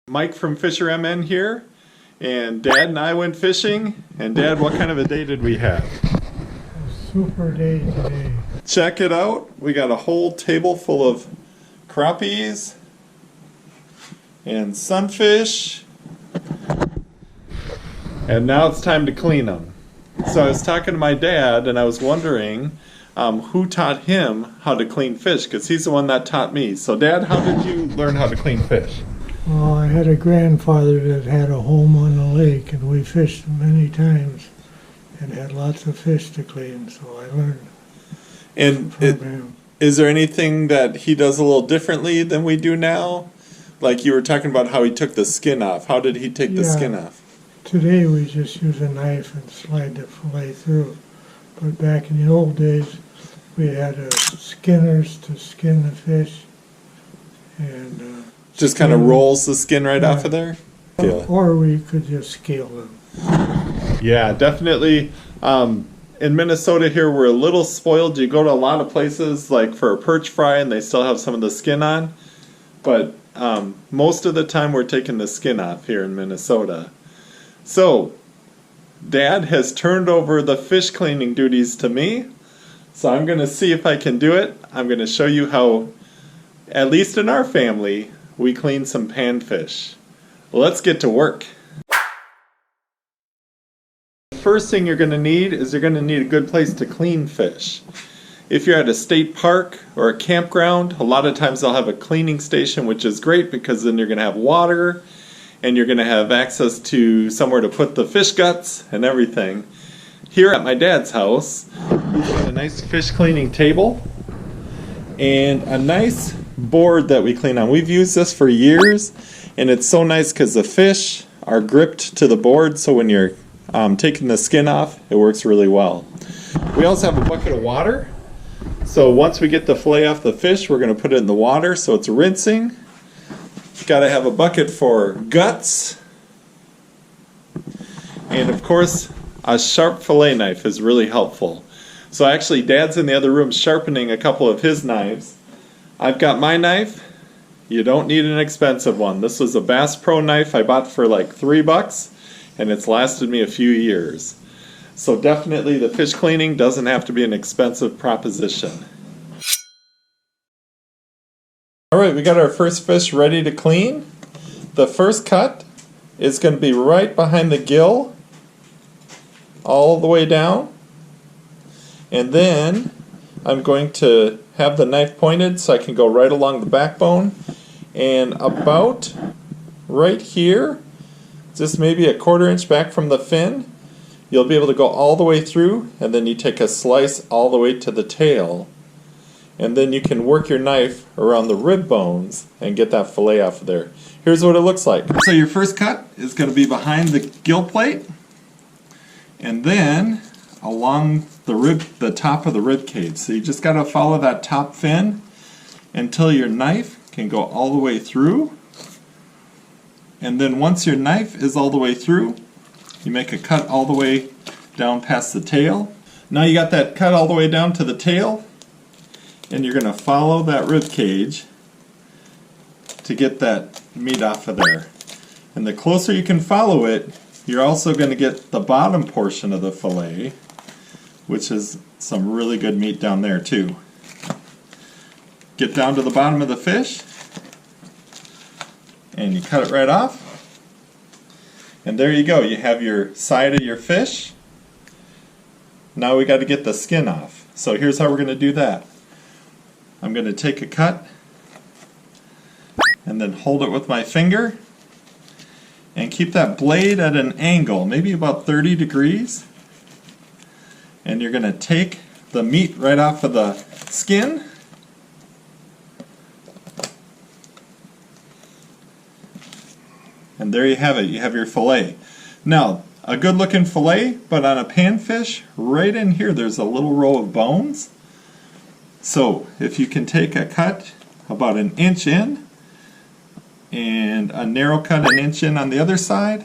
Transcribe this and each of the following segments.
Mike from FisherMN here, and Dad and I went fishing. And Dad, what kind of a day did we have? A super day today. Check it out. We got a whole table full of crappies and sunfish. And now it's time to clean them. So I was talking to my dad and I was wondering who taught him how to clean fish, because he's the one that taught me. So Dad, how did you learn how to clean fish? Well, I had a grandfather that had a home on the lake, and we fished many times and had lots of fish to clean, so I learned And from him. is there anything that he does a little differently than we do now? Like you were talking about how he took the skin off. How did he take the skin off? Today we just use a knife and slide the fillet through. But back in the old days, we had skinners to skin the fish, and Just kind of rolls the skin right off of there? Yeah. Or we could just scale them. Yeah, definitely. In Minnesota here, we're a little spoiled. You go to a lot of places like for a perch fry and they still have some of the skin on. But most of the time we're taking the skin off here in Minnesota. So, Dad has turned over the fish cleaning duties to me. So I'm going to see if I can do it. I'm going to show you how, at least in our family, we clean some panfish. Let's get to work. First thing you're going to need is you're going to need a good place to clean fish. If you're at a state park or a campground, a lot of times they'll have a cleaning station, which is great because then you're going to have water and you're going to have access to somewhere to put the fish guts and everything. Here at my dad's house, he's got a nice fish cleaning table and a nice board that we clean on. We've used this for years, and it's so nice because the fish are gripped to the board, so when you're taking the skin off, it works really well. We also have a bucket of water, so once we get the fillet off the fish, we're going to put it in the water so it's rinsing. Got to have a bucket for guts, and of course a sharp fillet knife is really helpful. So actually Dad's in the other room sharpening a couple of his knives. I've got my knife. You don't need an expensive one. This was a Bass Pro knife I bought for like $3, and it's lasted me a few years. So definitely the fish cleaning doesn't have to be an expensive proposition. Alright, we got our first fish ready to clean. The first cut is going to be right behind the gill, all the way down. And then I'm going to have the knife pointed so I can go right along the backbone, and about right here, just maybe a 1/4 inch back from the fin, you'll be able to go all the way through, and then you take a slice all the way to the tail, and then you can work your knife around the rib bones and get that fillet off of there. Here's what it looks like. So your first cut is going to be behind the gill plate, and then along the top of the rib cage. So you just got to follow that top fin until your knife can go all the way through. And then once your knife is all the way through, you make a cut all the way down past the tail. Now you got that cut all the way down to the tail, and you're going to follow that rib cage to get that meat off of there. And the closer you can follow it, you're also going to get the bottom portion of the fillet, which is some really good meat down there too. Get down to the bottom of the fish, and you cut it right off. And there you go, you have your side of your fish. Now we got to get the skin off. So here's how we're going to do that. I'm going to take a cut and then hold it with my finger and keep that blade at an angle, maybe about 30 degrees. And you're going to take the meat right off of the skin. And there you have it. You have your fillet. Now, a good looking fillet, but on a panfish, right in here there's a little row of bones. So if you can take a cut about 1 inch in and a narrow cut 1 inch in on the other side,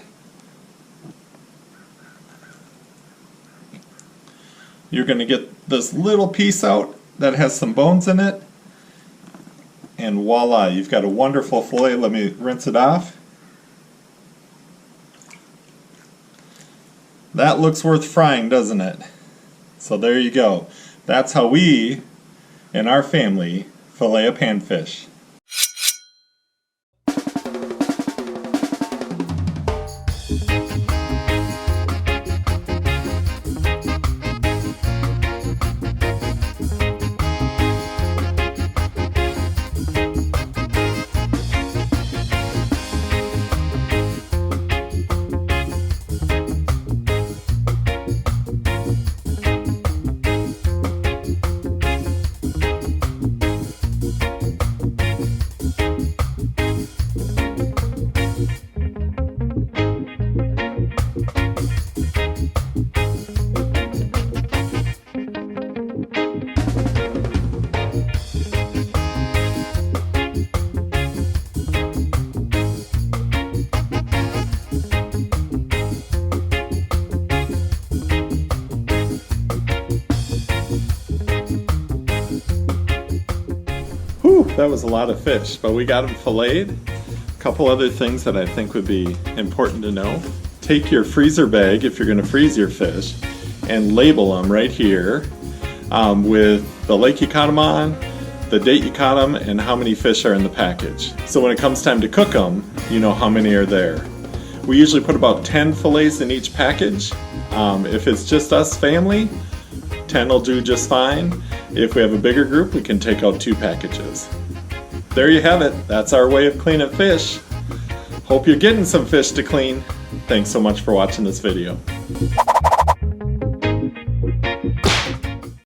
you're going to get this little piece out that has some bones in it, and voila, you've got a wonderful fillet. Let me rinse it off. That looks worth frying, doesn't it? So there you go. That's how we, in our family, fillet a panfish. Whew, that was a lot of fish, but we got them filleted. A couple other things that I think would be important to know. Take your freezer bag if you're going to freeze your fish and label them right here with the lake you caught them on, the date you caught them, and how many fish are in the package. So when it comes time to cook them, you know how many are there. We usually put about 10 fillets in each package. If it's just us family, 10 will do just fine. If we have a bigger group, we can take out 2 packages. There you have it. That's our way of cleaning fish. Hope you're getting some fish to clean. Thanks so much for watching this video.